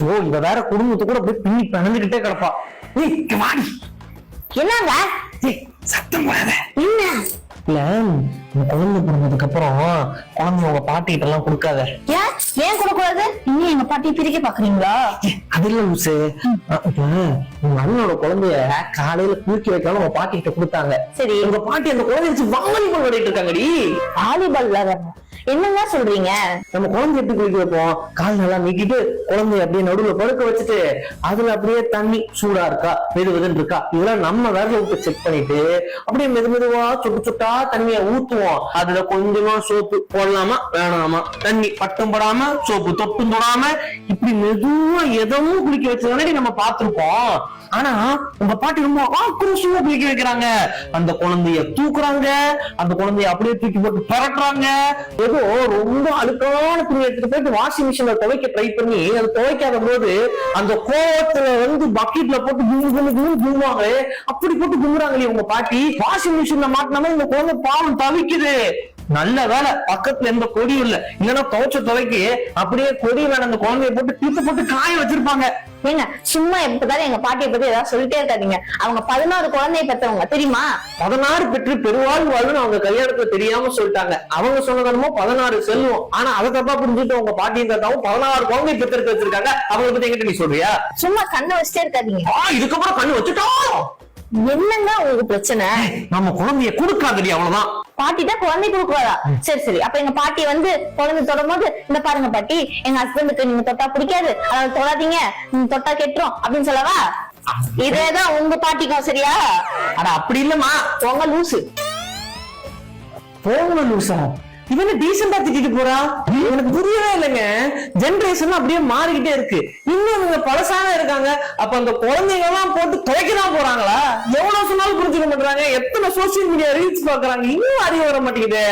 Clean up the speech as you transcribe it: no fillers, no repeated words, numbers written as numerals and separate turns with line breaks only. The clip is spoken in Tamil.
ஐயோ இவ வேற குடும்பத்தை கூட போய் பின்னி பிணைஞ்சுக்கிட்டே கிடப்பா. ஏய் வாடி.
என்னங்க
சத்தம் போடாத.
என்ன
இல்ல இந்த குழந்தை பிறந்ததுக்கு அப்புறம் குழந்தை உங்க பாட்டிகிட்ட எல்லாம் கொடுக்காத.
ஏன் ஏன் கொடுக்கூடாது? இன்னும் எங்க பாட்டி பிரிக்க பாக்குறீங்களா?
அது இல்ல லூசு. இப்ப உங்க அண்ணனோட குழந்தைய காலையில குளிக்க வைக்காம உங்க பாட்டி கிட்ட கொடுத்தாங்க.
சரி,
உங்க பாட்டி அந்த குழந்தைய வச்சு வாலிபால் விளையாடிட்டு இருக்காங்கடி.
வாலிபால் விளையாடுறாங்க? என்னங்க சொல்றீங்க?
நம்ம குழந்தை எப்படி குளிக்க வைப்போம்? கால் நல்லா நீட்டிட்டு குழந்தைய அப்படியே நடுவுல படுக்க வச்சுட்டு அதுல அப்படியே தண்ணி சூடா இருக்கா வெதுவெதுன்னு இருக்கா இதெல்லாம் நம்ம விரல விட்டு செக் பண்ணிட்டு அப்படியே மெதுவா சொட்டு சொட்டா தண்ணிய ஊத்துவோம். அதுல கொஞ்சமா சோப்பு போடலாமா வேணாமா, தண்ணி பட்டும் படாம சோப்பு தொட்டும் தொடாம இப்படி மெதுவா எதவும் குளிக்க வச்சதானே நம்ம பார்த்திருப்போம். ஆனா உங்க பாட்டி ரொம்ப ஆக்ரோஷமா குளிக்க வைக்கிறாங்க. அந்த குழந்தைய தூக்குறாங்க, அந்த குழந்தைய அப்படியே தூக்கி போட்டு பரட்டுறாங்க. ஏதோ ரொம்ப அழுக்கான துணி எடுத்துட்டு போயிட்டு வாஷிங் மிஷின்ல துவைக்க ட்ரை பண்ணி அது துவைக்காத போது அந்த கோவத்துல வந்து பக்கெட்ல போட்டு கும்புவாங்க. அப்படி போட்டு கும்புறாங்களே உங்க பாட்டி. வாஷிங் மிஷின்ல மாட்டினாம இந்த குழந்தை பாவம் தவிக்குது. நல்ல வேலை பக்கத்துல எந்த கொடியும் இல்ல, இல்லன்னா துவைச்ச துவைக்கு அப்படியே கொடி வேலை அந்த குழந்தைய போட்டு கிளிப்பு போட்டு காய வச்சிருப்பாங்க.
ஏங்க சும்மா எப்பதாலும் எங்க பாட்டியை பத்தி ஏதாவது சொல்லிட்டே இருக்காதீங்க. அவங்க 16 குழந்தைய பெற்றவங்க தெரியுமா?
16 பெற்று பெருவாழ் வாழ்னு அவங்க கல்யாணத்துல தெரியாம சொல்லிட்டாங்க. அவங்க சொன்னதனமோ 16 செல்வம். ஆனா அதை தப்பா புரிஞ்சுட்டு உங்க பாட்டியும் தாத்தாவும் 16 குழந்தை பெற்றிருக்க வச்சிருக்காங்க. அவங்க பத்தி எங்கிட்ட நீ சொல்றியா?
சும்மா கண்ணை வச்சுட்டே இருக்காதீங்க.
இதுக்கப்புறம் கண்ணு வச்சுட்டோம்.
என்னங்க உங்களுக்கு பிரச்சனை?
நம்ம குழந்தைய கொடுக்காதடி அவ்வளவுதான்.
பாட்டிட்ட குழந்தை கொடுக்குறாரா? சரி சரி, அப்ப எங்க பாட்டி வந்து குழந்தை தொடும் போது இந்த பாருங்க பாட்டி, எங்க ஹஸ்பண்டுக்கு நீங்க தொட்டா பிடிக்காது, அதாவது தொடாதீங்க, நீங்க தொட்டா கெட்டுரும் அப்படின்னு சொல்லவா? இதேதான் உங்க பாட்டிக்கும் சரியா?
அட அப்படி இல்லம்மா,
உங்க லூசு.
போங்க லூசா. இவன டீசெண்டா திட்டிட்டு போறா. எனக்கு புரியவே இல்லைங்க. ஜெனரேஷன் அப்படியே மாறிக்கிட்டே இருக்கு. இன்னும் இவங்க பழசான இருக்காங்க. அப்ப அந்த குழந்தைங்க எல்லாம் போட்டு துவைக்கதான் போறாங்களா? எவ்வளவு சொன்னாலும் புரிஞ்சுக்க மாட்டாங்க. எத்தனை சோசியல் மீடியா ரீல்ஸ் பாக்குறாங்க, இன்னும் அறிவு வர மாட்டேங்குது.